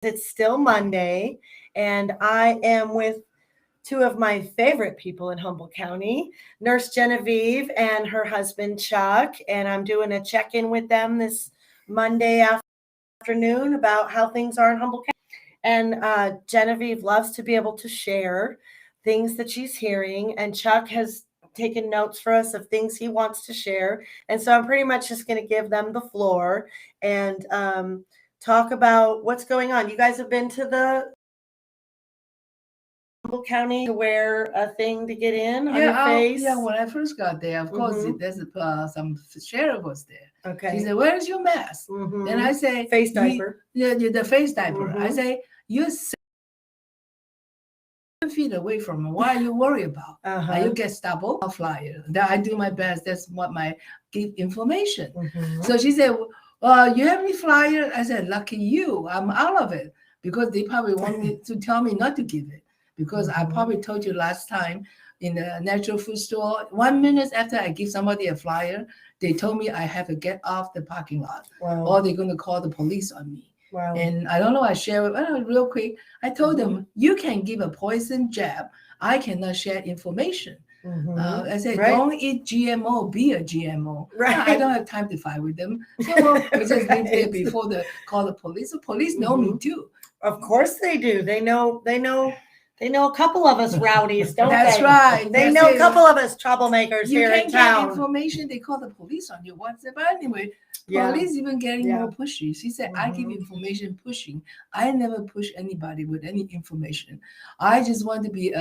It's still Monday, and I am with two of my favorite people in Humboldt County, Nurse Genevieve and her husband Chuck. And I'm doing a check in with them this Monday afternoon about how things are in Humboldt County. And Genevieve loves to be able to share things that she's hearing, and Chuck has taken notes for us of things he wants to share. And so I'm pretty much just going to give them the floor and talk about what's going on. You guys have been to the Humboldt County to wear a thing to get in on your face? Yeah, when I first got there, of course, there's some sheriff was there. Okay. She said, "Where's your mask?" Then I say, face diaper. Yeah, the face diaper. I say, "You're 7 feet away from me. What are you worried about? Are you Gestapo? A flyer. That I do my best. That's what my give information." So she said, "You have any flyer?" I said, "Lucky you. I'm out of it because they probably want me to tell me not to give it because I probably told you last time in the natural food store. 1 minute after I give somebody a flyer, they told me I have to get off the parking lot, or they're going to call the police on me." Wow. And I don't know, I share it real quick. I told them, you can give a poison jab. I cannot share information. I said, don't eat GMO, be a GMO. Right. I don't have time to fight with them. So we just leave there before they call the police. The police know me too. Of course they do. They know a couple of us rowdies, don't That's they? Right. They know a couple of us troublemakers here in town. You can get information. They call the police on you. But anyway, police even getting more pushy. She said, I give information pushing. I never push anybody with any information. I just want to be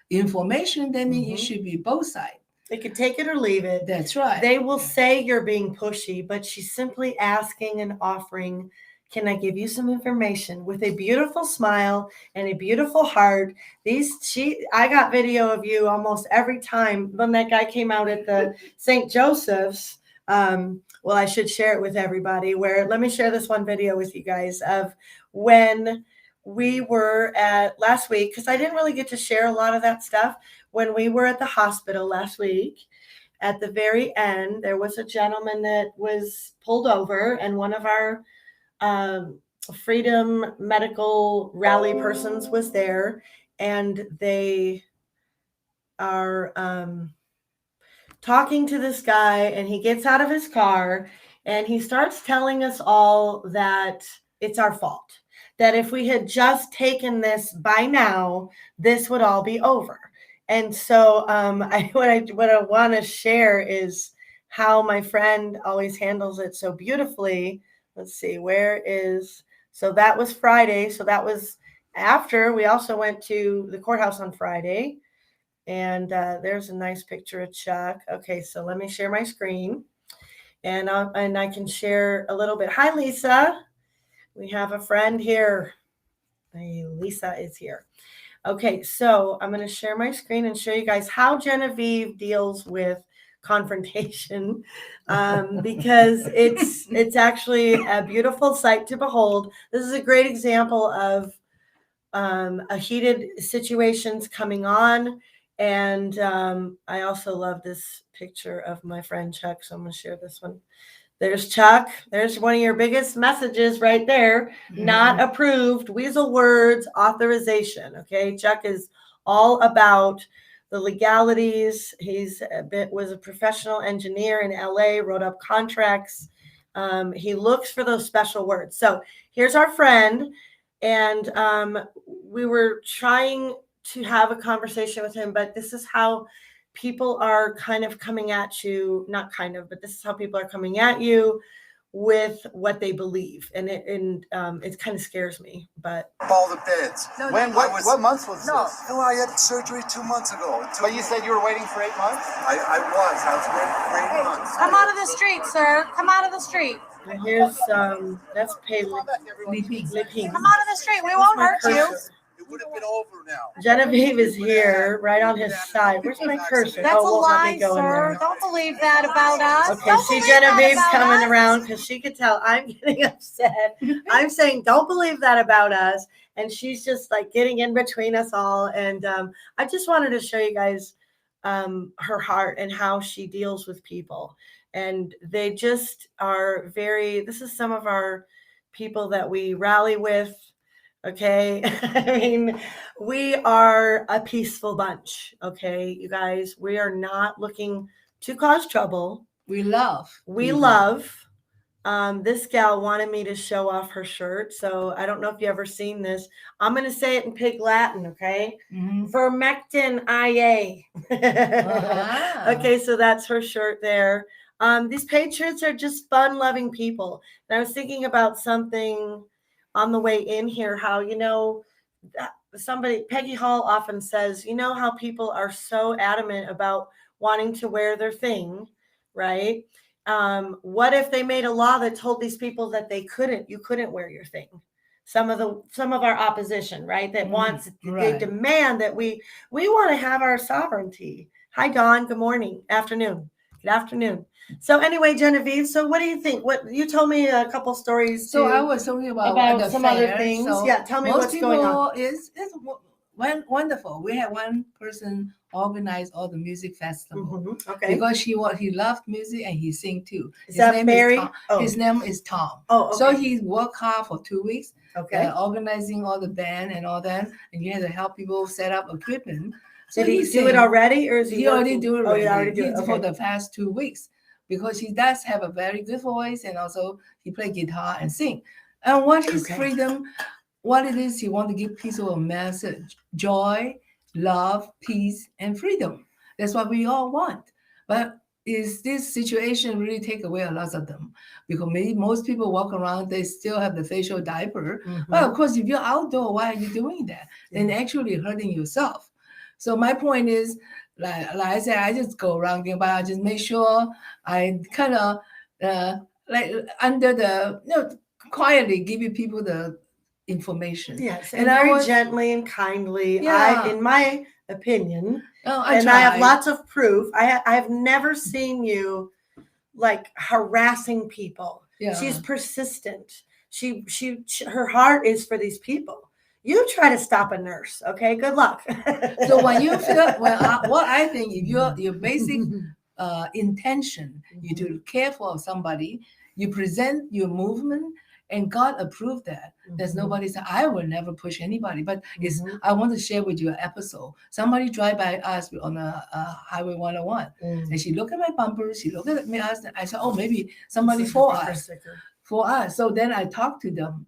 information. That means it should be both sides. They could take it or leave it. That's right. They will say you're being pushy, but she's simply asking and offering, can I give you some information, with a beautiful smile and a beautiful heart. I got video of you almost every time when that guy came out at the St. Joseph's. Well, I should share it with everybody. Let me share this one video with you guys of when we were at last week, because I didn't really get to share a lot of that stuff. When we were at the hospital last week, at the very end, there was a gentleman that was pulled over, and one of our Freedom Medical Rally persons was there, and they are talking to this guy, and he gets out of his car and he starts telling us all that it's our fault, that if we had just taken this by now, this would all be over. And so what I want to share is how my friend always handles it so beautifully. Let's see, so that was Friday. So that was after we also went to the courthouse on Friday. And there's a nice picture of Chuck. Okay, so let me share my screen. And I can share a little bit. Hi, Lisa. We have a friend here. Hey, Lisa is here. Okay, so I'm going to share my screen and show you guys how Genevieve deals with confrontation, because it's actually a beautiful sight to behold. This is a great example of a heated situations coming on. And I also love this picture of my friend Chuck, so I'm going to share this one. There's Chuck. There's one of your biggest messages right there. Not approved. Weasel words, authorization. Okay, Chuck is all about the legalities. Was a professional engineer in LA, wrote up contracts. He looks for those special words. So here's our friend, and we were trying to have a conversation with him, but this is how people are kind of coming at you, not kind of, but this is how people are coming at you with what they believe. And it kind of scares me, but. All the beds. No, what month was this? No, I had surgery 2 months ago. But you said you were waiting for 8 months? I was waiting for 8 months. Come out of the street, sir. Come out of the street. And here's, that's Pele. Come out of the street. We won't hurt you. It would have been over now. Genevieve is here, right on his side. Where's my cursor? That's a lie, sir. Don't believe that about us. Okay, see Genevieve's coming around because she could tell I'm getting upset. I'm saying, don't believe that about us. And she's just like getting in between us all. And I just wanted to show you guys her heart and how she deals with people. And they just are this is some of our people that we rally with. Okay. I mean, we are a peaceful bunch. Okay, you guys, we are not looking to cause trouble. We love. We people. love. This gal wanted me to show off her shirt. So I don't know if you ever seen this. I'm going to say it in Pig Latin. Okay. Vermectin IA. Okay. So that's her shirt there. These patriots are just fun loving people. And I was thinking about something on the way in here, how, Peggy Hall often says, how people are so adamant about wanting to wear their thing, right? What if they made a law that told these people that you couldn't wear your thing? Some of our opposition, right? That wants, they demand that we want to have our sovereignty. Hi, Dawn. Good morning. Afternoon. Good afternoon. So anyway, Genevieve, so what do you think? What you told me a couple stories. So I was talking about some fair, other things. So yeah, tell me what's going on. It's wonderful. We had one person organize all the music festival. Okay. Because he loved music and he sing too. His name Mary? Is Tom. His name is Tom. Oh, okay. So he worked hard for 2 weeks. Okay. Organizing all the band and all that, and you had to help people set up equipment. So did he do it already, or is he already do it? Oh, he already do it. Okay. For the past 2 weeks, because he does have a very good voice, and also he play guitar and sing. And what his freedom, what it is, he want to give people a message: joy, love, peace, and freedom. That's what we all want. But is this situation really take away a lot of them? Because maybe most people walk around, they still have the facial diaper. Well, of course, if you're outdoor, why are you doing that? Then actually hurting yourself. So my point is, like I said, I just go around, but I just make sure I kind of quietly give you people the information. Yes, and very gently and kindly. In my opinion, I have lots of proof. I've never seen you like harassing people. Yeah. She's persistent. Her heart is for these people. You try to stop a nurse, okay? Good luck. So when you feel, what I think, if your basic intention, you to care for somebody, you present your movement, and God approved that. There's nobody said, I will never push anybody. But I want to share with you an episode. Somebody drive by us on a Highway 101. And she looked at my bumper. She looked at me. I said, oh, maybe somebody for us. For us. So then I talked to them.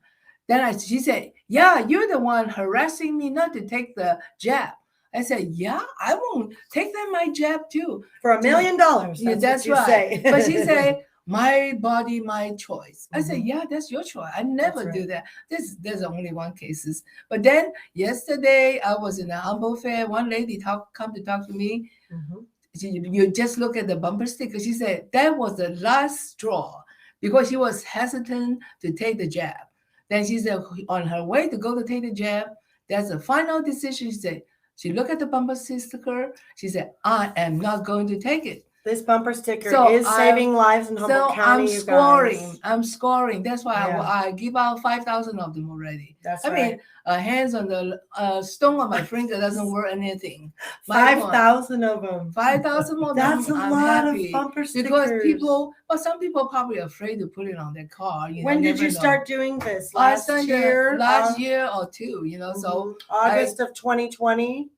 She said, yeah, you're the one harassing me not to take the jab. I said, yeah, I won't take them my jab too. For $1 million. Yeah, that's right. But she said, my body, my choice. I said, yeah, that's your choice. I never do that. There's only one cases. But then yesterday I was in a Humboldt fair. One lady come to talk to me. You just look at the bumper sticker. She said that was the last straw because she was hesitant to take the jab. Then she said on her way to go to take the jab, that's the final decision. She said, she looked at the bumper sticker. She said, I am not going to take it. This bumper sticker is saving lives in Humboldt County. I'm scoring. That's why I give out 5,000 of them already. That's I mean, hands on the stone on my finger doesn't work anything. 5,000 of them. 5,000 of them. That's a lot of bumper stickers. Because some people probably afraid to put it on their car. When did you start doing this? Last year or two. So August of 2020.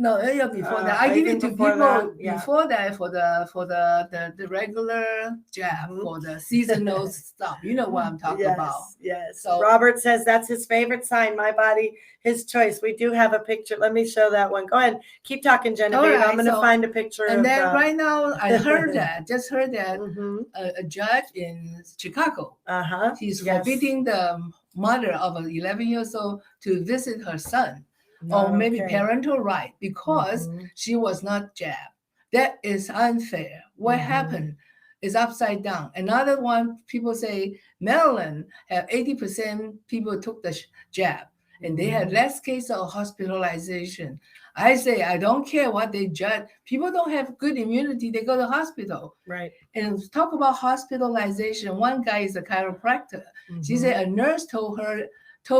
No, before that. I give it to people before that for the regular jab, for the seasonal stuff. You know what I'm talking about. Yes. So Robert says that's his favorite sign, my body, his choice. We do have a picture. Let me show that one. Go ahead. Keep talking, Genevieve. Right, I'm going to find a picture. And then right now, I heard that, a judge in Chicago, he's forbidding the mother of an 11 years old to visit her son. Or maybe parental right because she was not jabbed. That is unfair. What happened is upside down. Another one, people say Maryland have 80% people took the jab and they had less cases of hospitalization. I say, I don't care what they judge. People don't have good immunity. They go to hospital. Right. And talk about hospitalization. One guy is a chiropractor. She said a nurse told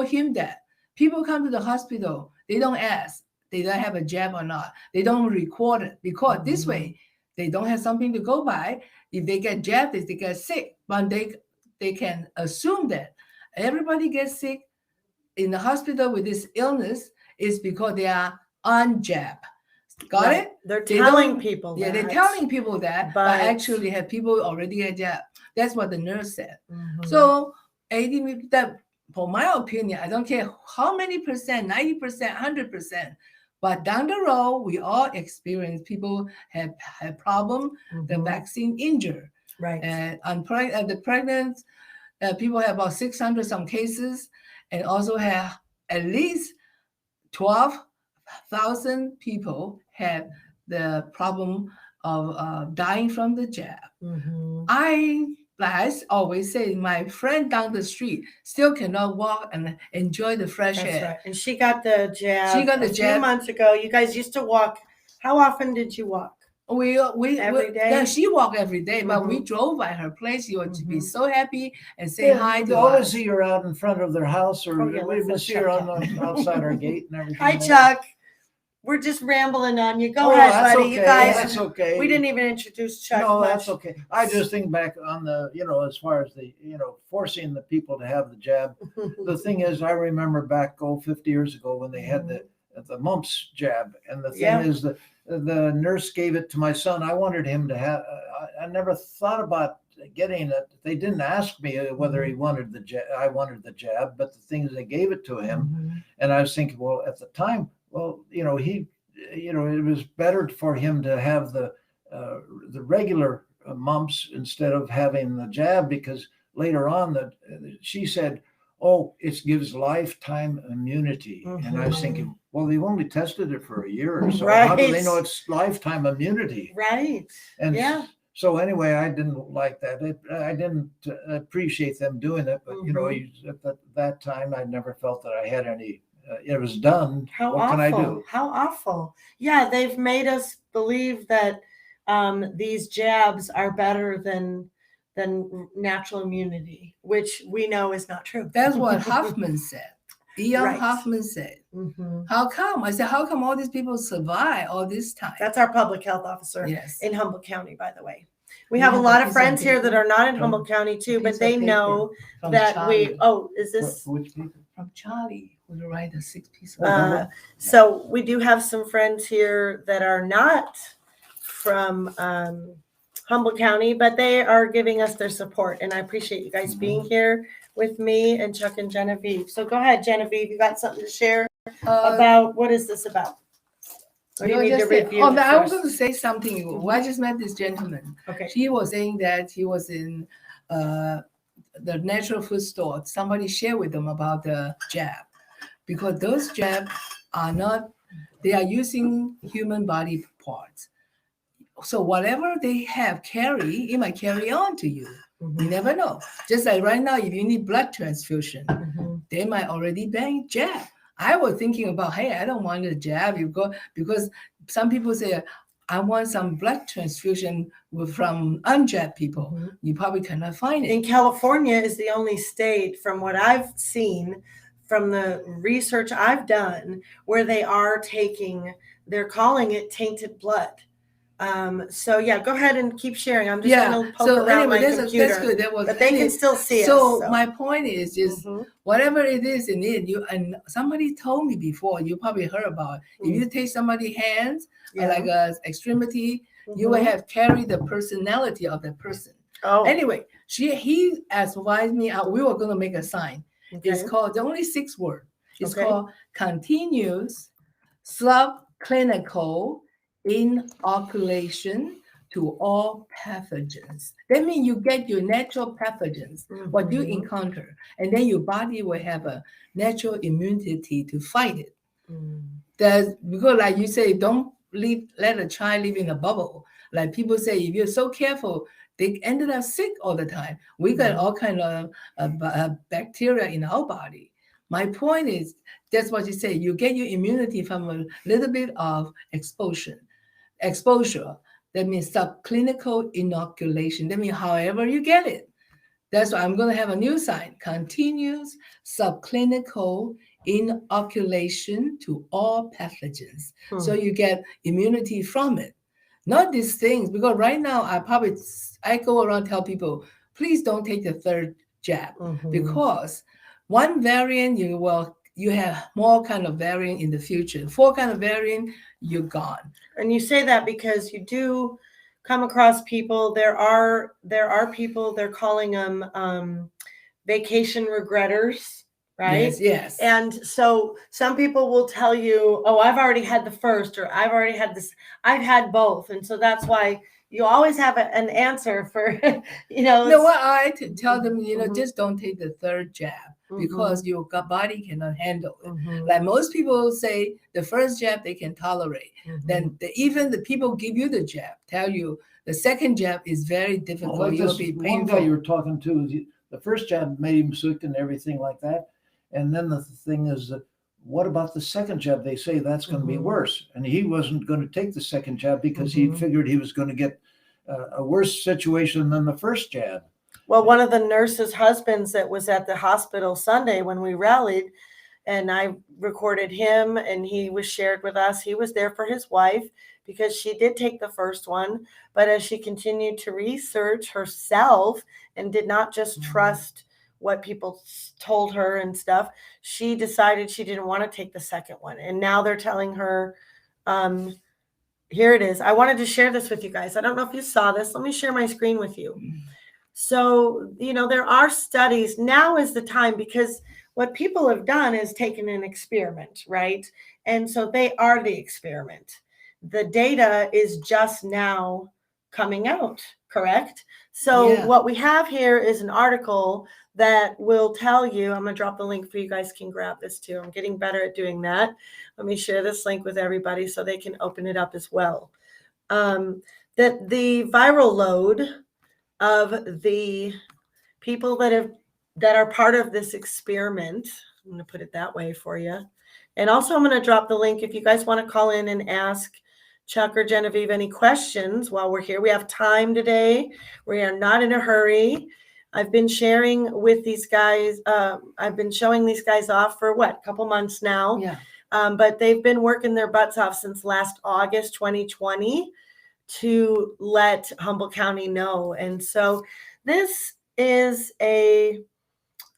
him that people come to the hospital. They don't ask. They don't have a jab or not. They don't record it because this way they don't have something to go by. If they get jabbed, they get sick. But they can assume that everybody gets sick in the hospital with this illness is because they are on jab. Got Right. it? They're They telling don't- people Yeah, that. they're telling people that, but But- actually have people already had jab. That's what the nurse said. Mhm. So 80 that for my opinion, I don't care how many percent, 90%, 100%, but down the road, we all experience people have problem, the Mhm. vaccine injured. Right. And the pregnant people have about 600 some cases, and also have at least 12,000 people had the problem of dying from the jab. Mhm. Like I always say, my friend down the street still cannot walk and enjoy the fresh That's air. right. And she got the jab. She got the a few jab. months ago. You guys used to walk. How often did you walk? We Every day? Yeah, she walked every day, but we Mhm. drove by her place. She would be Mhm. so happy and say Yeah, hi we to always us. see her out in front of their house, or Oh, yeah, we let's would let see her Chuck on the, outside our gate and everything. Hi, like that. Chuck. We're just rambling on you. Go Oh, ahead, that's buddy. You okay, guys. that's okay. We didn't even introduce Chuck No, much. that's okay. I just think back on the, as far as the, forcing the people to have the jab. The thing is, I remember back 50 years ago when they had the mumps jab, and the thing Yeah. is that the nurse gave it to my son. I wanted him to have. I never thought about getting it. They didn't ask me whether he wanted the jab. I wanted the jab, but the thing is, they gave it to him, Mhm. and I was thinking, well, at the time, he, it was better for him to have the regular mumps instead of having the jab, because later on she said, oh, it gives lifetime immunity. And I was thinking, well, they've only tested it for a year or so. How do they Right. know it's lifetime immunity? Right. And Yeah. so anyway, I didn't like that. I didn't appreciate them doing it, but at that time, I never felt that I had any. It was done. How what awful. can I do? How awful. Yeah, they've made us believe that these jabs are better than natural immunity, which we know is not true. That's what Hoffman said. Ian Right. Hoffman said. Mhm. How come? I said, how come all these people survive all this time? That's our public health officer Yes. in Humboldt County, by the way. We We have a have a lot of piece of friends here that paper are not in from- Humboldt County too, but piece they of know From that Charlie. is this? Which people? From Charlie, who write a 6-piece. So we do have some friends here that are not from Humboldt County, but they are giving us their support, and I appreciate you guys being here with me and Chuck and Genevieve. So go ahead, Genevieve, you got something to share about what is this about? Or you need to review it I was first? going to say something. I just met this gentleman. Okay. He was saying that he was in the natural food store. Somebody shared with them about the jab, because those jabs are not, they are using human body parts. So whatever they have it might carry on to you. You never know. Just like right now, if you need blood transfusion, they might already bang jab. I was thinking about, hey, I don't want a jab. Because some people say, I want some blood transfusion from unjabbed people. You probably cannot find it. In California is the only state, from what I've seen, from the research I've done, where they are they're calling it tainted blood. So yeah, go ahead and keep sharing. I'm just going to poke around my computer. That's good. But they can still see us. So my point is just Mhm. whatever it is in it, and somebody told me before, you probably heard about, if you take somebody's hands, like a extremity, you will have carry the personality of the person. Oh, Anyway, he advised me, we were going to make a sign. okay. It's called, the only 6 words. It's Okay. called continuous subclinical inoculation to all pathogens. That means you get your natural pathogens, what you Mhm. encounter, and then your body will have a natural immunity to fight it. Because like you say, don't let a child live in a bubble. Like people say, if you're so careful, they ended up sick all the time. We got all kind of bacteria in our body. My point is, that's what you say. You get your immunity from a little bit of exposure. That means subclinical inoculation. That means however you get it. That's why I'm going to have a new sign. Continuous subclinical inoculation to all pathogens. So you get immunity from it. Not these things, because right now I go around tell people, please don't take the 3rd jab, because one variant you you have more kind of variant in the future. 4 kind of variant, you're gone. And you say that because you do come across people. There are people, they're calling them vacation regretters, right? Yes, yes. And so some people will tell you, oh, I've already had the first, or I've already had this, I've had both. And so that's why you always have an answer for, No, what I tell them, Mhm. just don't take the 3rd jab because your body cannot handle it. Mhm. Like most people say, the first jab they can tolerate. Then even the people give you the jab tell you the 2nd jab is very difficult. Well, like You'll this be one painful. guy you were talking to, the first jab made him sick and everything like that. And then the thing is that, what about the 2nd jab? They say that's going to be worse. And he wasn't going to take the 2nd jab because he figured he was going to get a worse situation than the first jab. Well, one of the nurses' husbands that was at the hospital Sunday when we rallied, and I recorded him, and he was shared with us. He was there for his wife because she did take the first one, but as she continued to research herself and did not just trust what people told her and stuff, she decided she didn't want to take the 2nd one. And now they're telling her, here it is. I wanted to share this with you guys. I don't know if you saw this. Let me share my screen with you. So, there are studies. Now is the time, because what people have done is taken an experiment, right? And so they are the experiment. The data is just now coming out, correct? So what we have here is an article that will tell you, I'm going to drop the link for you guys can grab this too. I'm getting better at doing that. Let me share this link with everybody so they can open it up as well. That the viral load of the people that are part of this experiment, I'm going to put it that way for you. And also I'm going to drop the link if you guys want to call in and ask Chuck or Genevieve any questions while we're here. We have time today. We are not in a hurry. I've been sharing with these guys. I've been showing these guys off for a couple months now. Yeah. But they've been working their butts off since last August 2020 to let Humboldt County know. And so this is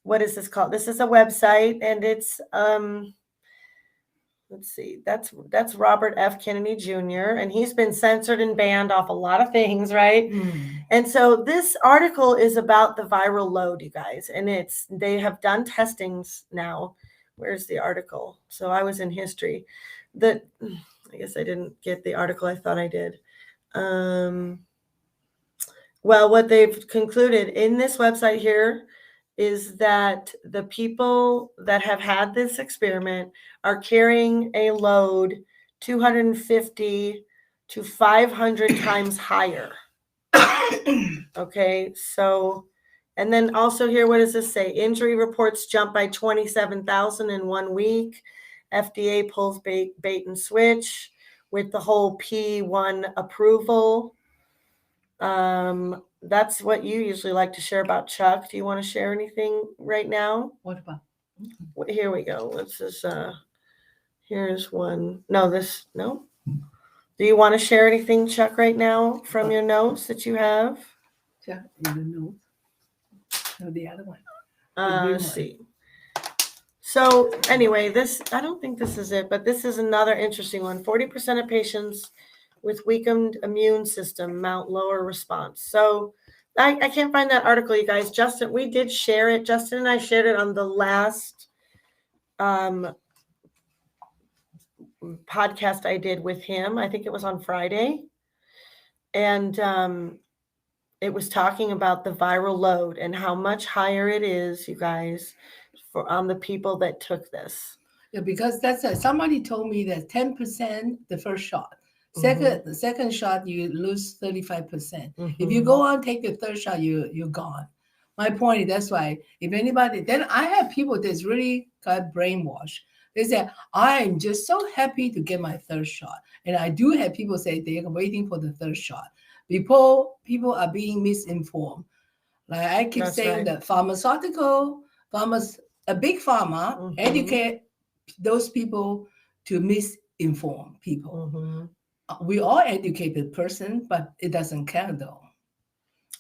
what is this called? This is a website, and it's let's see, that's Robert F. Kennedy Jr., and he's been censored and banned off a lot of things, right? And so this article is about the viral load, you guys, and they have done testings now. Where's the article? So I was in history. I guess I didn't get the article. I thought I did. Well, what they've concluded in this website here is that the people that have had this experiment are carrying a load 250 to 500 times higher. Okay, so, and then also here, what does this say? Injury reports jump by 27,000 in 1 week. FDA pulls bait and switch with the whole P1 approval. That's what you usually like to share about, Chuck. Do you want to share anything right now? What about? Here we go. This is here's one. No. Do you want to share anything, Chuck, right now from your notes that you have? Yeah, in the note. No, the other one. Let's see. So anyway, I don't think this is it, but this is another interesting one. 40% of patients with weakened immune system mount lower response. So I can't find that article, you guys. Justin, we did share it. Justin and I shared it on the last podcast I did with him. I think it was on Friday. And it was talking about the viral load and how much higher it is, you guys, on the people that took this. Yeah, because somebody told me that 10% the first shot. The second shot, you lose 35%. If you go on, take the 3rd shot, you're gone. My point is that's why if anybody, then I have people that's really got brainwashed. They say, I'm just so happy to get my 3rd shot. And I do have people say they're waiting for the 3rd shot. People are being misinformed. Like I keep saying that a big pharma educate those people to misinform people. We all educated person, but it doesn't count though.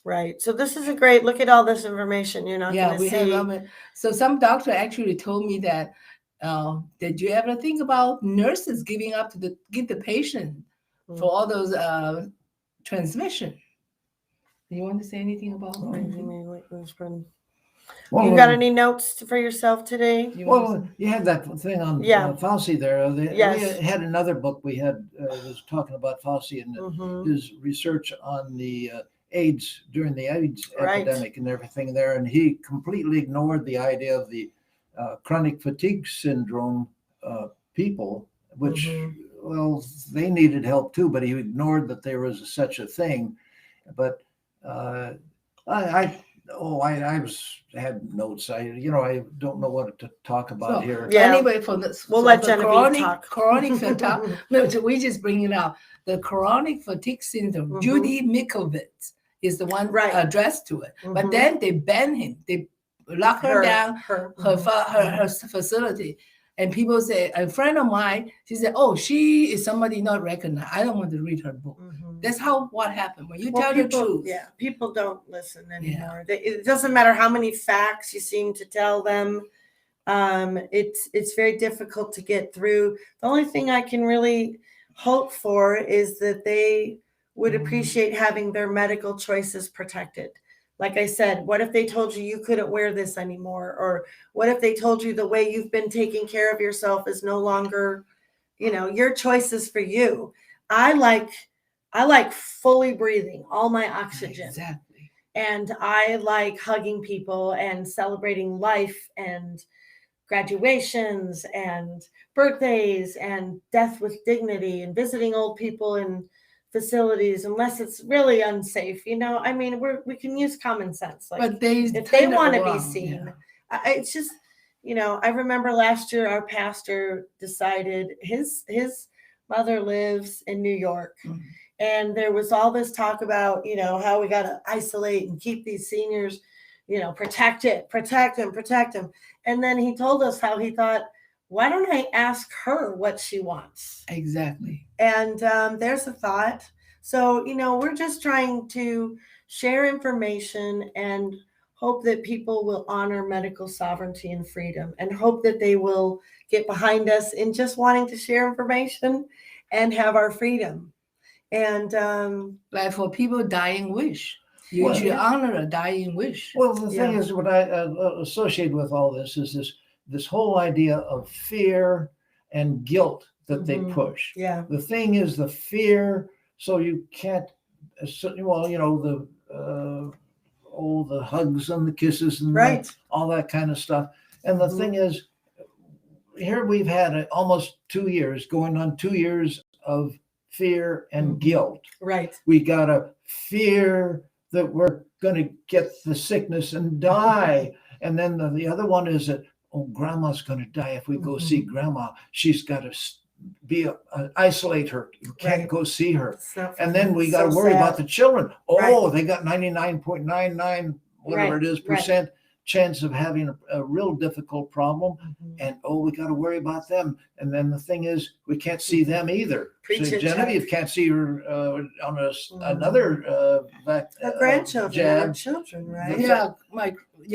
Right. So this is a great look at all this information. You're not going to see. So some doctor actually told me that Did you ever think about nurses giving up to give the patient for all those transmission? Do you want to say anything about that? Well, You got any notes for yourself today? Well, you had that thing on Fauci there. Yes. We had another book we had was talking about Fauci and his research on the AIDS during the AIDS epidemic and everything there. And he completely ignored the idea of the chronic fatigue syndrome people, which, well, they needed help too, but he ignored that there was such a thing. But I had notes. I don't know what to talk about here. Yeah. Anyway, for this, we'll let Genevieve talk. Chronic fatigue. No, we just bring it out. The chronic fatigue syndrome. Judy Mikovits is the one addressed to it. But then they ban him. They lock her down, her facility. And people say, a friend of mine, she said, "Oh, she is somebody not recognized. I don't want to read her book." That's what happened. When you tell the truth. Yeah, people don't listen anymore. It doesn't matter how many facts you seem to tell them. It's very difficult to get through. The only thing I can really hope for is that they would appreciate having their medical choices protected. Like I said, what if they told you couldn't wear this anymore? Or what if they told you the way you've been taking care of yourself is no longer, your choices for you? I like fully breathing all my oxygen. Exactly. And I like hugging people and celebrating life and graduations and birthdays and death with dignity and visiting old people in facilities, unless it's really unsafe. I mean, we can use common sense. Like, but if they want to be seen, it's just, I remember last year our pastor decided his mother lives in New York. And there was all this talk about, how we got to isolate and keep these seniors, protect them. And then he told us how he thought, why don't I ask her what she wants? Exactly. And there's a thought. So, we're just trying to share information and hope that people will honor medical sovereignty and freedom, and hope that they will get behind us in just wanting to share information and have our freedom. And like for people dying wish, you should honor a dying wish. Well, the thing is, what I associate with all this is this whole idea of fear and guilt that they push. Yeah. The thing is the fear, so you can't. The hugs and the kisses and all that kind of stuff. And the thing is, here we've had almost 2 years, going on 2 years of fear and guilt. Right. We got to fear that we're going to get the sickness and die. And then the other one is that, grandma's going to die if we go see grandma. She's got to isolate her. You can't go see her. And then we got to worry about the children. They got 99.99 whatever it is percent chance of having a real difficult problem. And we got to worry about them. And then the thing is, we can't see them either. So Genevieve can't see her on another grandchildren, our children, right?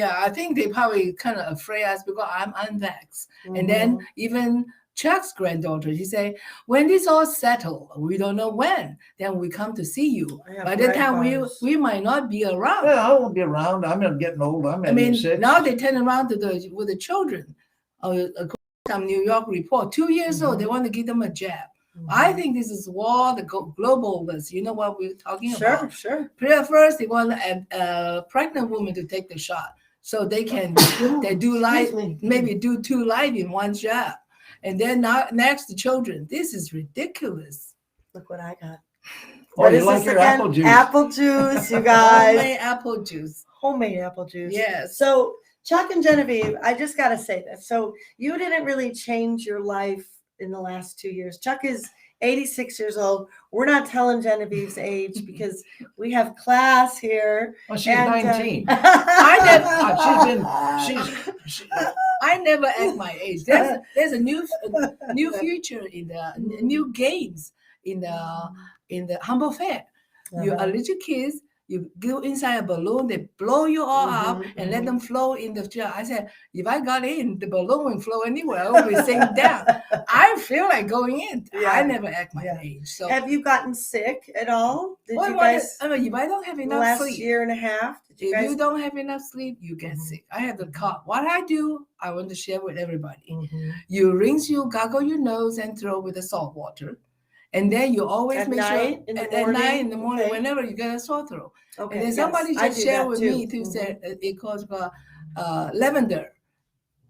I think they probably kind of afraid us because I'm unvaxxed. And then even Chuck's granddaughter, she say, when this all settle, we don't know when, then we come to see you. By that time, we might not be around. Yeah, I won't be around. I'm not getting old. Now they turn around with the children. According to some New York report, 2 years old, they want to give them a jab. I think this is what the globalists, you know what we're talking about? Sure. First, they want a pregnant woman to take the shot so they can maybe do 2 live in one jab. And then next, the children. This is ridiculous. Look what I got. What is like your apple juice? Apple juice, you guys. Homemade apple juice. Yes. So Chuck and Genevieve, I just got to say this. So you didn't really change your life in the last 2 years. Chuck is 86 years old. We're not telling Genevieve's age because we have class here. Well, she's 19. I never act my age. There's a new future in the new games in the Humboldt Fair. Your little kids, You go inside a balloon, they blow you all up and let mhm. them float in the jar. I said, if I got in, the balloon won't flow anywhere. I will be sink down. I feel like going in. Yeah. I never act my Yeah. age. So Have you gotten sick at all? Did well, you guys I mean, if I don't have the enough last sleep, year and a half? Did you if guys? you don't have enough sleep, you get sick. I have the cough. What I do, I want to share with everybody. Mhm. You rinse, you gargle your nose and throat with the salt water. And then you always At make night, sure in the at night in the morning? morning, Okay. whenever you get a sore throat. Okay. And then yes, somebody I just do shared that with too. me too, said it calls lavender.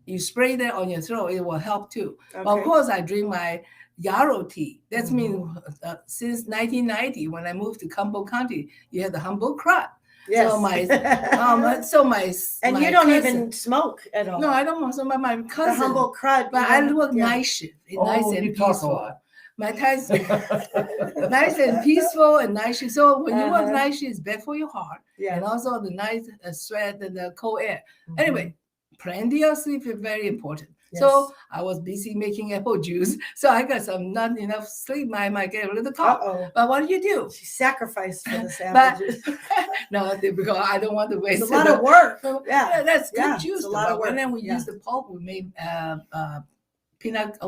You spray that on your throat, it will help too. Okay. But of course, I drink my yarrow tea. That's Mhm. mean since 1990, when I moved to Humboldt County, you have the Humboldt crop. Yes. So my and my you don't cousin, even smoke at all. no, I don't want. So my the cousin, Humboldt crud. but you I don't- work yeah. night shift, Oh, nice and you talk a peaceful. lot. My times nice and peaceful and night shift. So when you work Uh-huh. night shift, it's bad for your heart Yeah. and also the night sweat and the cold air. Mhm. Anyway, plenty of sleep is very important. Yes. So I was busy making apple juice, so I got some not enough sleep. I might get a little cough. Uh-oh. But what do you do? She sacrificed for this But- apple juice. No, because I don't want to waste It's a lot of work. So, Yeah. that's good Yeah, juice. it's a lot of though. And work. then we Yeah. use the pulp. We made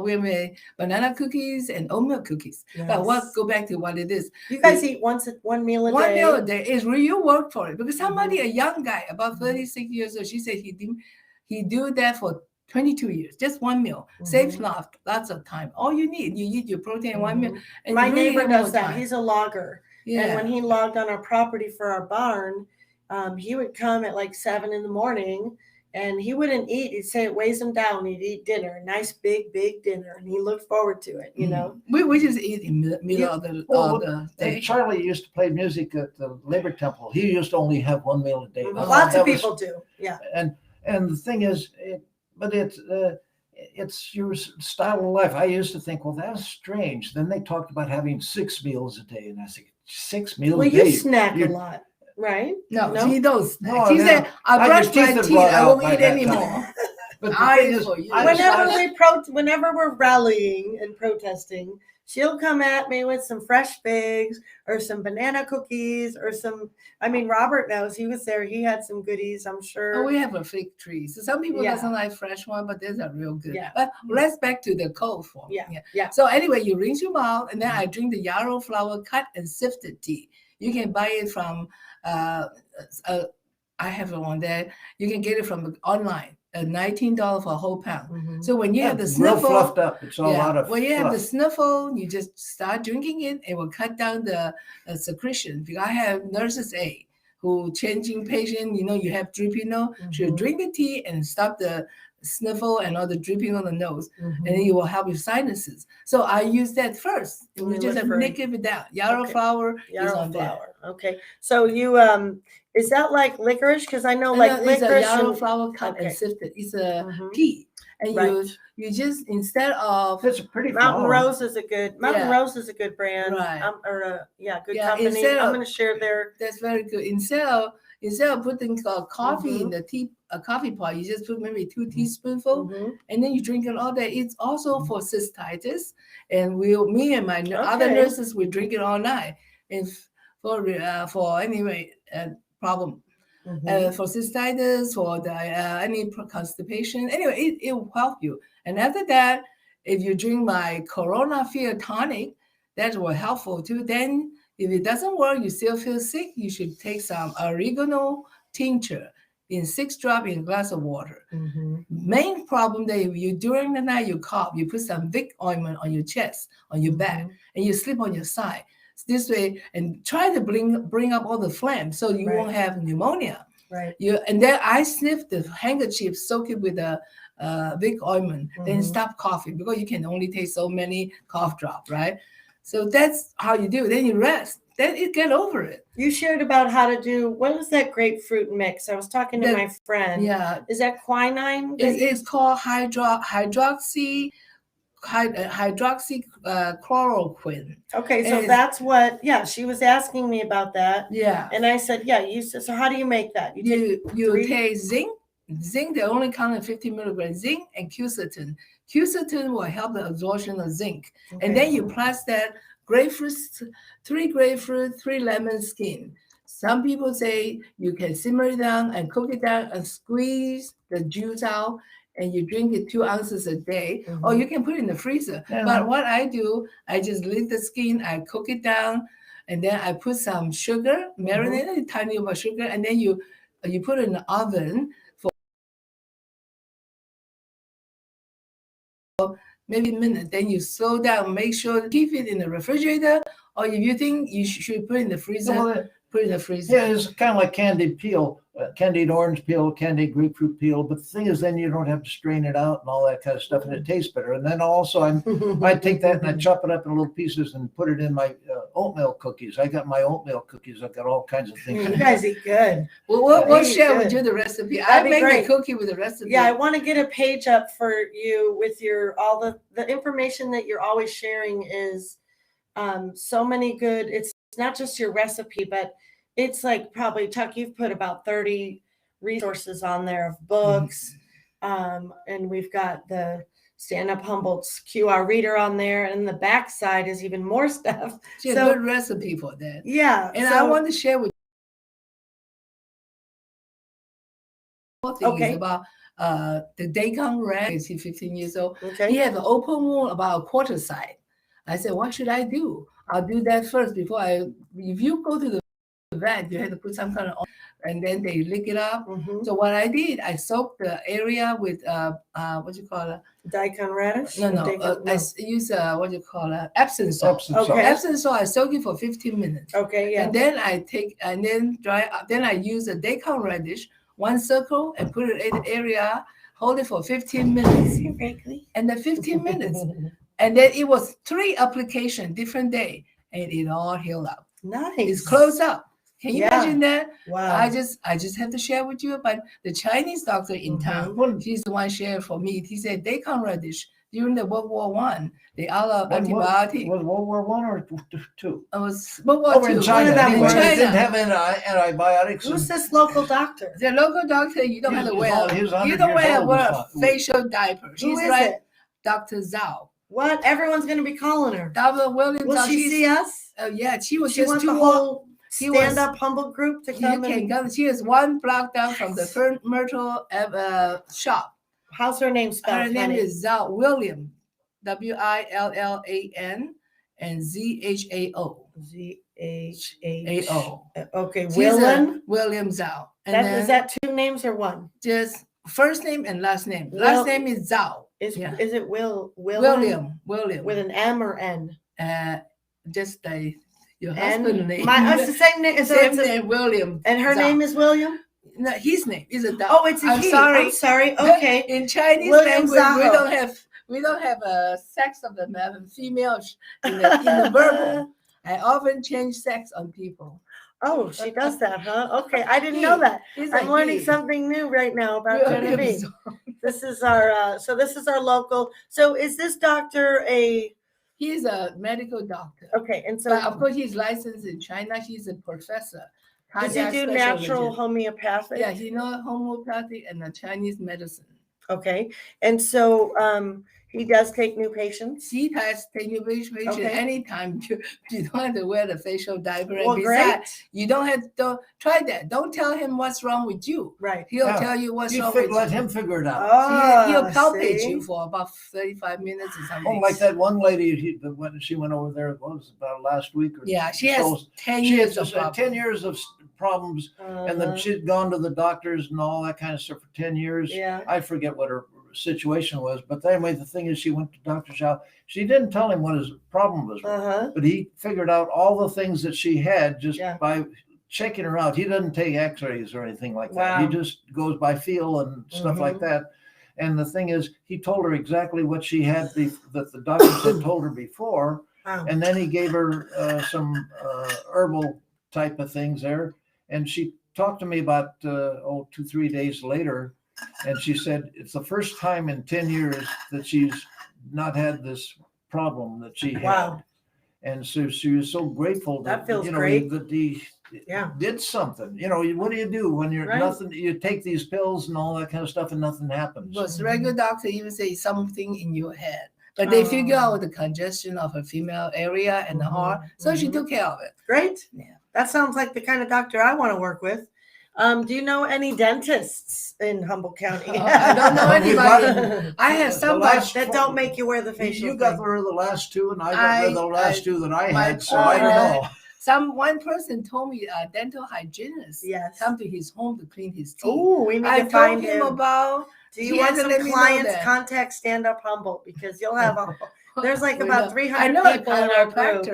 we made banana cookies and oat milk cookies. But what Yes. go back to what it is. You guys eat one meal a One day. meal a day is real work for it because somebody, Mhm. a young guy, about 36 years old, she said he do that for 22 years, just one meal, saves Mhm. lots of time. All you need, you eat your protein in 1 meal. Mhm. And My you really neighbor have does more that. time. He's a logger. Yeah. And when he logged on our property for our barn, he would come at like 7 a.m. and he wouldn't eat. He'd say it weighs him down. He'd eat dinner, a nice big dinner, and he looked forward to it, you know. We just eat in the middle of the day. And Charlie used to play music at the Labor Temple. He used to only have one meal a day. Mhm. Now, Lots of that was- people do. Yeah. And the thing is, it's your style of life. I used to think, well, that's strange. Then they talked about having 6 meals a day, and I said, 6 meals Well, a day. you snack you- a lot, right? No, No? she don't snack. No, She no. said, I Your brush teeth my had teeth. rot I out won't by eat that anymore. time. But the I thing is, for you. I Whenever we're rallying and protesting, she'll come at me with some fresh figs or some banana cookies or some. I mean, Robert knows he was there. He had some goodies, I'm sure. Oh, we have a fig tree. So some people Yeah. doesn't like fresh one, but these are real good. Yeah. But let's back to the cold form. Yeah. So anyway, you rinse your mouth, and then I drink the yarrow flower cut and sifted tea. You can buy it from. I have it on there. You can get it from online. $19 for a whole pound. Mhm. So when you have the real sniffle, fluffed up. It's all out of when you have the fluff. sniffle, you just start drinking it. It will cut down the secretion. Because I have nurses A who changing patient. You have dripping nose. She'll Mhm. drink the tea and stop the sniffle and all the dripping on the nose, Mhm. and it will help your sinuses. So I use that first. And we You just look for- nick it down. Yarrow Okay. flower is Yarrow on there. flower. Okay. So you is that like licorice? Because I know And like it's a licorice. yarrow and- flower cut okay. and sifted. It's a Mhm. tea, and Right. you just instead of It's a pretty Mountain flower. Rose is a good Yeah. Rose is a good brand. Right. Good Yeah, company. instead I'm of- going to share their. That's very good. Instead of putting coffee in Mm-hmm. a coffee pot, you just put maybe 2 teaspoonfuls, Mhm. and then you drink it all day. It's also for cystitis, and me and my other Okay. nurses we drink it all night. And for anyway problem Mhm. for cystitis, for the any constipation. Anyway, it will help you. And after that, if you drink my Corona Fear tonic, that will helpful too. Then if it doesn't work, you still feel sick, you should take some oregano tincture in 6 drops in a glass of water. Mhm. Main problem that if you during the night you cough, you put some Vic ointment on your chest, on your back, Mhm. and you sleep on your side. This way, and try to bring up all the phlegm so you won't Right. have pneumonia. Right. And then I sniff the handkerchief, soak it with a Vic ointment, then Mhm. stop coughing because you can only take so many cough drops, right? So that's how you do it. Then you rest. Then you get over it. You shared about how to do what was that grapefruit mix? I was talking to The- my friend. Yeah, Is that quinine? that you- it's called hydroxychloroquine. Okay, so it's- that's what. Yeah, she was asking me about that, Yeah. and I said, yeah. You said, so how do you make that? You take You 3 take zinc. They only count in 50 milligrams. Zinc and quercetin. Quercetin will help the absorption of zinc. And then you plus that grapefruit, 3 grapefruit, 3 lemon skin. Some people say you can simmer it down and cook it down and squeeze the juice out, and you drink it 2 ounces a day, or you can put it in the freezer. But what I do, I just leave the skin, I cook it down, and then I put some sugar, marinated, tiny amount of sugar, and then you put it in the oven for maybe a minute. Then you slow down, make sure to keep it in the refrigerator, or if you think you should put it in the freezer, put it in the freezer. Yeah, it's kind of like candied peel, candied orange peel, candied grapefruit peel. But the thing is, then you don't have to strain it out and all that kind of stuff, and it tastes better. And then also, I take that and I chop it up in little pieces and put it in my oatmeal cookies. I got my oatmeal cookies. I've got all kinds of things. You guys eat good. Well, we'll share good. with you the recipe. I That'd be make great. the cookie with the recipe. Yeah, I want to get a page up for you with your all the information that you're always sharing is so many good. It's not just your recipe, but it's like probably, Chuck, you've put about 30 resources on there of books. And we've got the Stand Up Humboldt's QR reader on there. And the back side is even more stuff. She has So- a good recipe for that. Yeah. And so- I want to share with you things Okay. about the Daikon rat. He's 15 years old. Okay. He has an open wound about a quarter side. I said, what should I do? I'll do that first before if you go to the vet, you have to put some kind of, and then they lick it up. So what I did, I soaked the area with what you call it? Daikon radish? No. I use what you call it? Epsom salt. Epsom salt. Okay. Epsom salt. I soak it for 15 minutes. Okay, yeah. And then I take and then dry. Then I use a Daikon radish, one circle, and put it in the area. Hold it for 15 minutes. And then 15 minutes, and then it was 3 applications, different day, and it all healed up. Nice. It's closed up. Can you Yeah. imagine that? Wow. I just have to share with you about the Chinese doctor in town. He's the one shared for me. He said Daikon radish during the World War I, they all antibiotic. Was World War I or II? It was World War Over II. in China, that anyway, was- they didn't have antibiotics. Who's and- this local doctor? The local doctor, you don't have to He's wear. all- he's 100 You don't years wear old, wear a he's not- facial diaper. Who She's is right, it? Dr. Zhao. What? Everyone's going to be calling her. Dr. William Will Zhao. she she's- see us? Yeah, she was She just wants too the old. whole She was- stand-up Humboldt group to You come can and... go. She is 1 block down from the Myrtle shop. How's her name spelled? Her name honey? is Zhao William, Willan, and Zhao. Z-H-H. Okay, She's Willan. William Zhao. And Is then that 2 names or 1? just first name and last name. Will- Last name is Zhao. Is Yeah. it Willan? William. With an M or N? Just your N? husband name. It's the same name. So Same it's a- name, William. and her Zhao. name is William? No, his name is a dog. Oh, it's a I'm he. sorry. I'm sorry. Okay. In Chinese William language, Zhao. we don't have a sex of the female in the verbal. I often change sex on people. Oh, she does that, huh? Okay, I didn't know that. He's I'm a learning he. something new right now about William Genevieve. Zhao. This is our this is our local. So is this doctor a He's a medical doctor. okay? And so But of course, he's licensed in China. He's a professor. does he Cardiac do natural specialist. homeopathic? Yeah, he knows homeopathy and the Chinese medicine. Okay, and so he does take new patients. He has taken patient Okay. anytime. You don't have to wear the facial diaper. Well, And great. besides, you don't have to try that. Don't tell him what's wrong with you. Right. He'll Yeah. tell you what's wrong with Let you. him figure it out. He'll Oh, palpate see? you for about 35 minutes or something. Oh, like that one lady, she went over there, what was it, about last week? Or Yeah, she has so. 10 She had years of just had 10 problems. years of problems, and then Uh-huh. she'd gone to the doctors and all that kind of stuff for 10 years. Yeah. I forget what her situation was, but anyway, the thing is, she went to Dr. Zhao. She didn't tell him what his problem was, Uh-huh. but he figured out all the things that she had just Yeah. by checking her out. He doesn't take x-rays or anything like that. Wow. He just goes by feel and stuff like that. And the thing is, he told her exactly what she had that the doctors had told her before. Wow. And then he gave her some herbal type of things there. And she talked to me about 2-3 days later. And she said, it's the first time in 10 years that she's not had this problem that she had. Wow. And so she was so grateful That feels you know, great. that he Yeah. did something. You know, what do you do when you're Right. nothing? You take these pills and all that kind of stuff and nothing happens. But regular doctor even say something in your head. But they figure Oh. out the congestion of her female area and the Mhm, heart. So she mhm. took care of it. Great. Yeah. That sounds like the kind of doctor I want to work with. Do you know any dentists in Humboldt County? I don't know anybody. I have somebody that don't make you wear the facial You got thing. rid of the last two, and I got rid of the last two that I my had, so I don't know. One person told me a dental hygienist come to his home to clean his teeth. Oh, we need I to find told him about. Do you want some clients? Contact Stand Up Humboldt because you'll have there's like about 300 people in our group.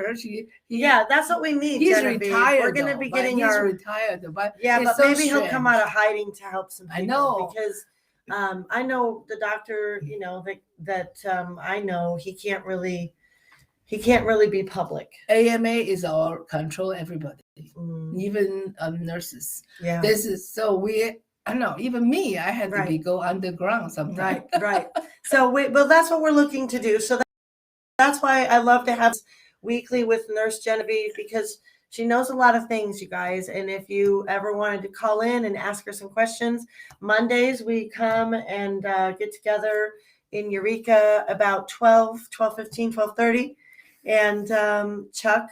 Yeah, that's what we need. He's Genevieve. retired. We're going to be getting he's retired. But but so maybe strange. he'll come out of hiding to help some people. I know because I know the doctor. You know that I know he can't really be public. AMA is all control everybody, even nurses. Yeah, this is so weird. I know, even me, I had to go underground sometimes. Right. So that's what we're looking to do. So that's why I love to have weekly with Nurse Genevieve because she knows a lot of things, you guys. And if you ever wanted to call in and ask her some questions, Mondays we come and get together in Eureka about 12:15, 12:30. And Chuck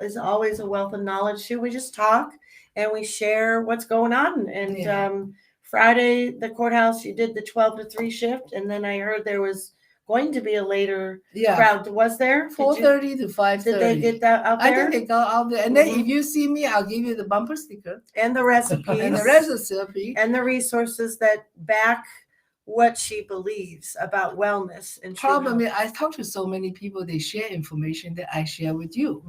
is always a wealth of knowledge too. We just talk and we share what's going on. And Friday, the courthouse, you did the 12 to 3 shift. And then I heard there was going to be a later crowd. Was there? 4:30 to 5:30. Did they get that out there? I think they got out there. And then if you see me, I'll give you the bumper sticker. And the recipes. And the recipe. And the resources that back what she believes about wellness. And problem is, I talk to so many people, they share information that I share with you.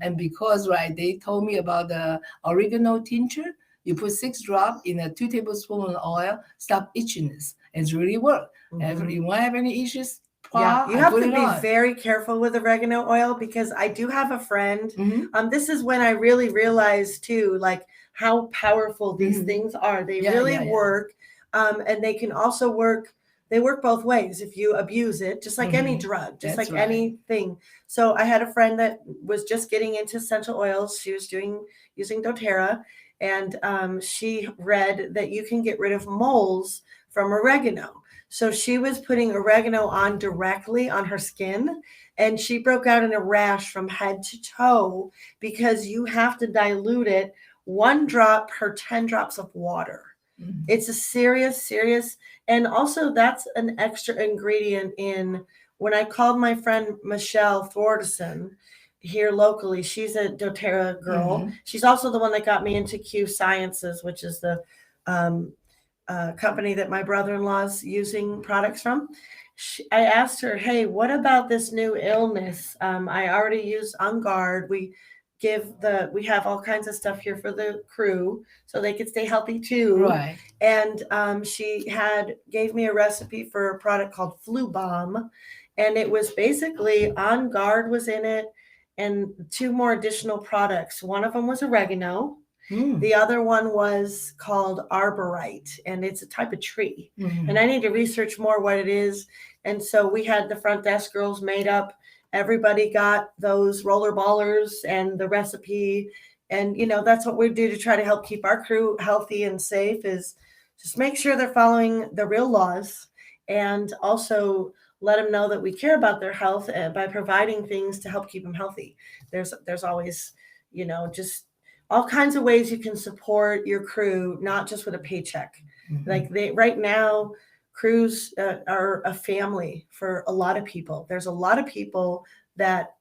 And because, they told me about the oregano tincture, you put 6 drops in a 2 tablespoons of oil, stop itchiness. It's really work. If you want to have any issues, you have to be very careful with oregano oil because I do have a friend. This is when I really realized too, like how powerful these things are. They really work. And they can also work. They work both ways if you abuse it, just like any drug, just like anything. So I had a friend that was just getting into essential oils. She was using doTERRA, and she read that you can get rid of moles from oregano. So she was putting oregano on directly on her skin, and she broke out in a rash from head to toe because you have to dilute it 1 drop per 10 drops of water. It's a serious, and also that's an extra ingredient in when I called my friend Michelle Thordarson here locally. She's a doTERRA girl. She's also the one that got me into Q Sciences, which is the company that my brother-in-law's using products from. I asked her, hey, what about this new illness? I already used On Guard. We have all kinds of stuff here for the crew so they could stay healthy too. And she gave me a recipe for a product called Flu Bomb. And it was basically On Guard was in it and 2 more additional products. One of them was oregano. The other one was called arborite, and it's a type of tree. And I need to research more what it is. And so we had the front desk girls made up. Everybody got those roller ballers and the recipe. And, that's what we do to try to help keep our crew healthy and safe is just make sure they're following the real laws and also let them know that we care about their health by providing things to help keep them healthy. There's always, just all kinds of ways you can support your crew, not just with a paycheck. Like right now, crews are a family for a lot of people. There's a lot of people that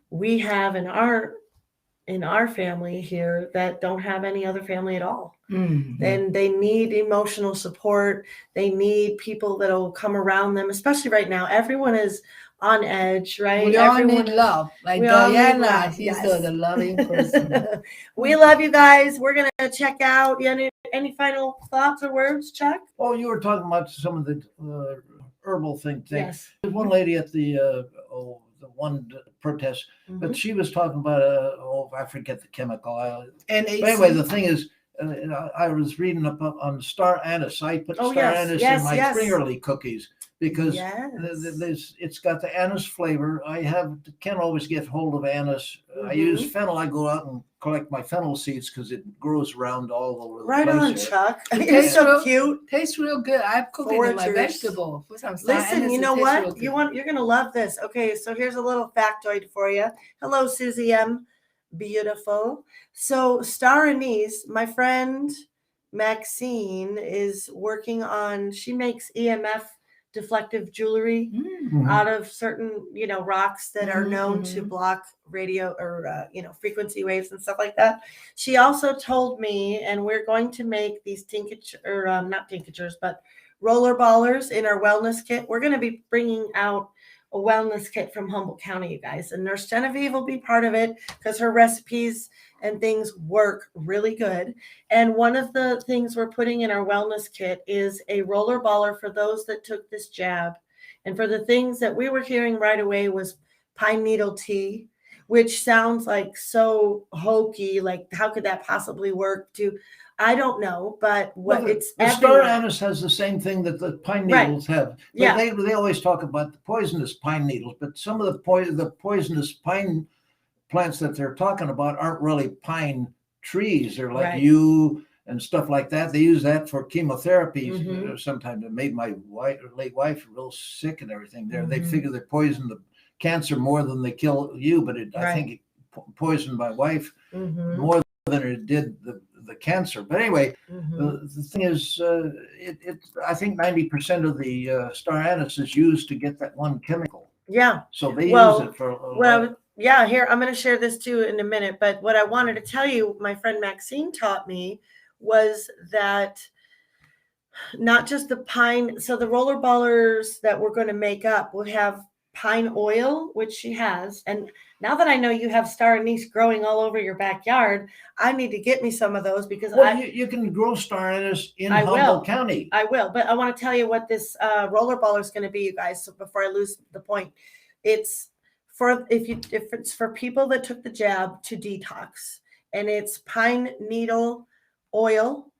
we have in our family here that don't have any other family at all. And they need emotional support. They need people that'll come around them, especially right now. Everyone is on edge, right? We all need love. Like Diana, she's the loving person. We love you guys. We're going to check out. Any final thoughts or words, Chuck? Oh, you were talking about some of the herbal thing. Yes. There's one lady at the one protest, but she was talking about, I forget the chemical. But anyway, the thing is, I was reading up on star anise. I put star anise in my spring early cookies because it's got the anise flavor. Can't always get hold of anise. I use fennel. I go out and collect my fennel seeds because it grows around all over the place. Right on, Chuck. It's so cute. Tastes real good. I've cooked it in my vegetable. Listen, you know what? You're going to love this. Okay, so here's a little factoid for you. Hello, Susie M. beautiful. So star anise, my friend Maxine is working on, she makes EMF deflective jewelry out of certain, rocks that are known to block radio or, frequency waves and stuff like that. She also told me, and we're going to make these not tinctures, but roller ballers in our wellness kit. We're going to be bringing out a wellness kit from Humboldt County, you guys. And Nurse Genevieve will be part of it because her recipes and things work really good. And one of the things we're putting in our wellness kit is a roller baller for those that took this jab. And for the things that we were hearing right away was pine needle tea, which sounds like so hokey. Like, how could that possibly work? I don't know, but the star anise has the same thing that the pine needles have. Yeah. They always talk about the poisonous pine needles, but some of the poisonous pine plants that they're talking about aren't really pine trees. They're like yew and stuff like that. They use that for chemotherapy. Sometimes it made my late wife real sick and everything. They figure they poison the cancer more than they kill you, but I think it poisoned my wife more than it did the cancer. But anyway, the thing is, I think 90% of the star anise is used to get that one chemical. Yeah. So they use it for here, I'm going to share this too in a minute. But what I wanted to tell you, my friend Maxine taught me, was that not just the pine. So the roller ballers that we're going to make up will have pine oil, which she has. And now that I know you have star anise growing all over your backyard, I need to get me some of those because you can grow star anise in Humboldt County. I will, but I want to tell you what this roller baller is going to be, you guys. So before I lose the point, it's for if it's for people that took the jab to detox, and it's pine needle oil,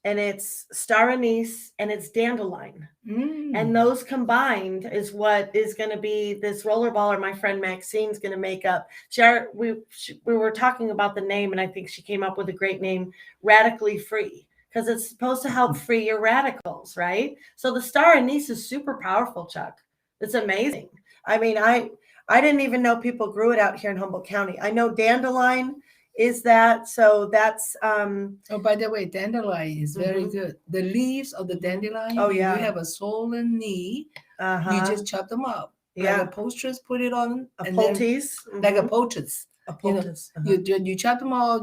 and it's star anise, and it's dandelion. And those combined is what is going to be this roller baller my friend Maxine's going to make up. We were talking about the name, and I think she came up with a great name, Radically Free, because it's supposed to help free your radicals, right? So the star anise is super powerful, Chuck. It's amazing. I mean, I didn't even know people grew it out here in Humboldt County. I know dandelion is that. So that's oh, by the way, dandelion is very good. The leaves of the dandelion, if you have a swollen knee, you just chop them up. Like a poultice, put it on a poultice. Like a poultice. You chop them all,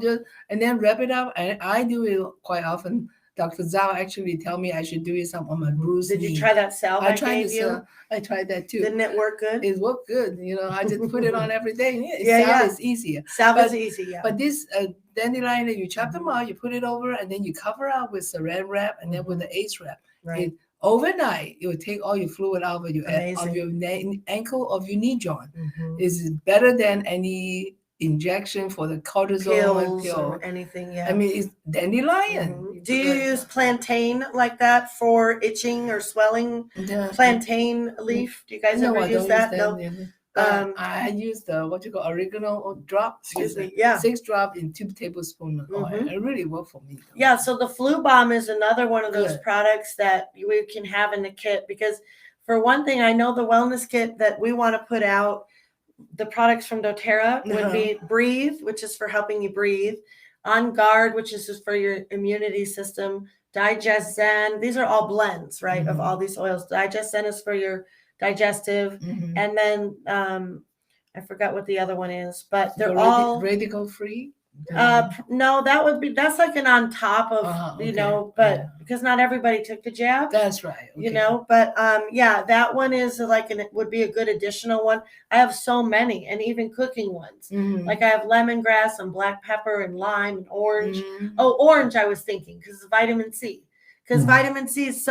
and then wrap it up. And I do it quite often. Dr. Zhao actually tell me I should do it some on my bruised knee. Did you try that salve I gave you? I tried that too. Didn't it work good? It worked good. I just put it on every day. Salve is easier. Salve is easy, But this dandelion, you chop them out, you put it over, and then you cover up with saran wrap, and then with the ACE wrap. Right. Overnight, it will take all your fluid out of your ankle, of your knee joint. It's better than any injection for the cortisone pill or anything. I mean, it's dandelion. Do you use plantain like that for itching or swelling? Plantain leaf? Do you guys ever use that? No. I use the oregano drop. Excuse me. 6 drops in 2 tablespoons of oil. It really worked for me. Yeah. So the flu bomb is another one of those products that we can have in the kit, because for one thing, I know the wellness kit that we want to put out, the products from doTERRA would be Breathe, which is for helping you breathe, On Guard, which is just for your immunity system, Digest Zen. These are all blends, right, of all these oils. Digest Zen is for your digestive. And then I forgot what the other one is, but they're all radical free. No, that's like an on top of, because not everybody took the jab. That's right. But that one is it would be a good additional one. I have so many, and even cooking ones. Like I have lemongrass and black pepper and lime and orange. Oh, orange, I was thinking, because of vitamin C. Because vitamin C is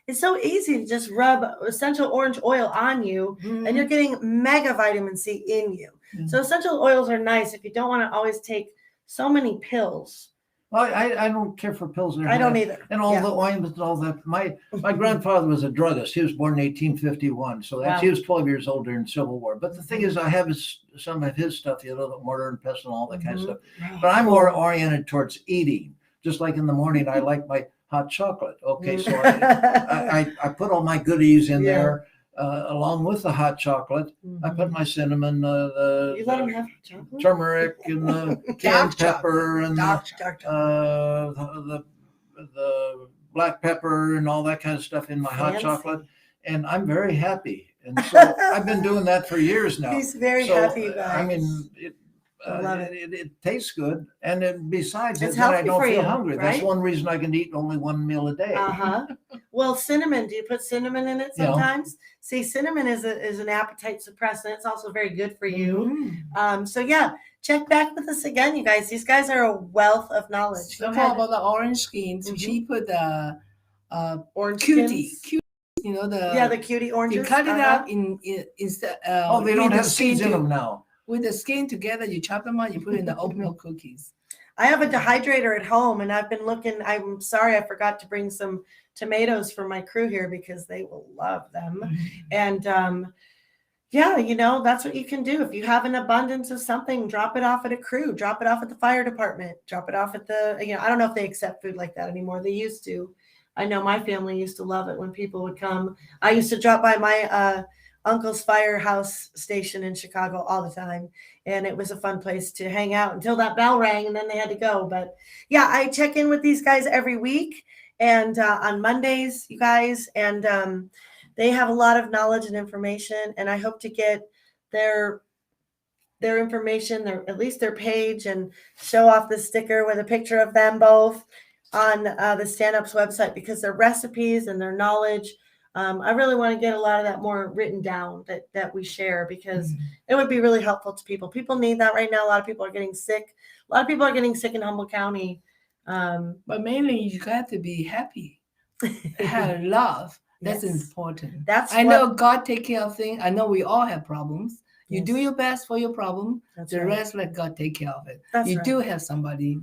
it's so easy to just rub essential orange oil on you, and you're getting mega vitamin C in you. So essential oils are nice if you don't want to always take so many pills. Well, I don't care for pills. I don't either. And all the ointments and all that. My grandfather was a druggist. He was born in 1851. So he was 12 years old during the Civil War. But the thing is, I have some of his stuff, mortar and pestle and all that kind of stuff. But I'm more oriented towards eating. Just like in the morning, I like my hot chocolate. Okay, so I put all my goodies in there. along with the hot chocolate. I put my cinnamon, You let them the have chocolate? turmeric, and the Dark cayenne chocolate. pepper, and Dark chocolate. the black pepper, and all that kind of stuff in my hot Fancy. chocolate. And I'm very happy. And so I've been doing that for years now. He's very So, happy, you guys. I mean, I love it. it tastes good, and then besides It's it, then I healthy don't for feel you, hungry. That's right? one reason I can eat only one meal a day. Uh-huh. Well, cinnamon, do you put cinnamon in it Yeah. sometimes? See, cinnamon is an appetite suppressant. It's also very good for you. Mm. So yeah, check back with us again, you guys. These guys are a wealth of knowledge. Go So ahead. about the orange skins, Mhm. she put the Orange cutie, skins. you know the Yeah, the cutie oranges. you cut it Uh-huh. up in instead. Oh, they don't have seeds in them now. With the skin together, you chop them up. You put it in the oatmeal cookies. I have a dehydrator at home, and I've been looking. I'm sorry, I forgot to bring some tomatoes for my crew here because they will love them. And yeah, you know, that's what you can do. If you have an abundance of something, drop it off at a crew, drop it off at the fire department, drop it off at the, you know, I don't know if they accept food like that anymore. They used to. I know my family used to love it when people would come. I used to drop by my uncle's firehouse station in Chicago all the time. And it was a fun place to hang out until that bell rang and then they had to go. But yeah, I check in with these guys every week and on Mondays, you guys. And they have a lot of knowledge and information. And I hope to get their information, at least their page, and show off the sticker with a picture of them both on the Stand Up's website because their recipes and their knowledge, I really want to get a lot of that more written down that we share because it would be really helpful to people. People need that right now. A lot of people are getting sick. A lot of people are getting sick in Humboldt County. But mainly you got to be happy, have love. That's Yes. important. I know God take care of things. I know we all have problems. You Yes. do your best for your problem. That's The right. rest, let God take care of it. That's you right. do have somebody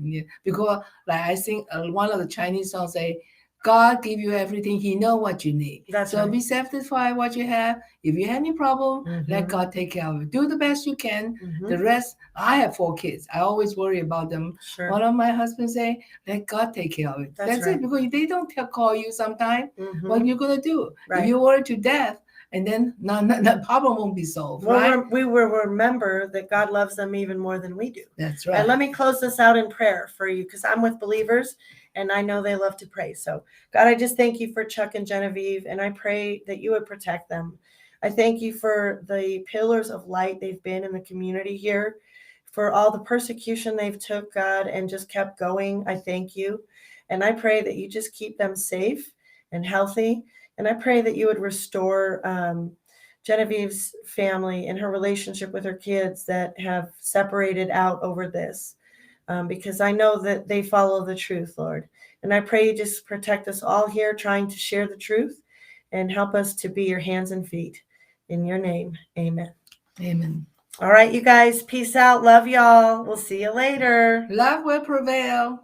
because, like I sing one of the Chinese songs say, "God give you everything. He know what you need. That's so right. be satisfied what you have. If you have any problem, let Mhm. God take care of it. Do the best you can. Mhm. The rest, I have 4 kids. I always worry about them. Sure. One of my husbands say, let God take care of it. That's That's right. it. Because they don't call you sometime. Mhm. What you're going to do? Right. If you worry to death, and then the problem won't be solved, Well, right? we will remember that God loves them even more than we do. That's right. And let me close this out in prayer for you because I'm with believers and I know they love to pray. So, God, I just thank you for Chuck and Genevieve, and I pray that you would protect them. I thank you for the pillars of light they've been in the community here, for all the persecution they've took, God, and just kept going. I thank you. And I pray that you just keep them safe and healthy. And I pray that you would restore Genevieve's family and her relationship with her kids that have separated out over this. Because I know that they follow the truth, Lord. And I pray you just protect us all here trying to share the truth and help us to be your hands and feet. In your name, amen. Amen. All right, you guys, peace out. Love y'all. We'll see you later. Love will prevail.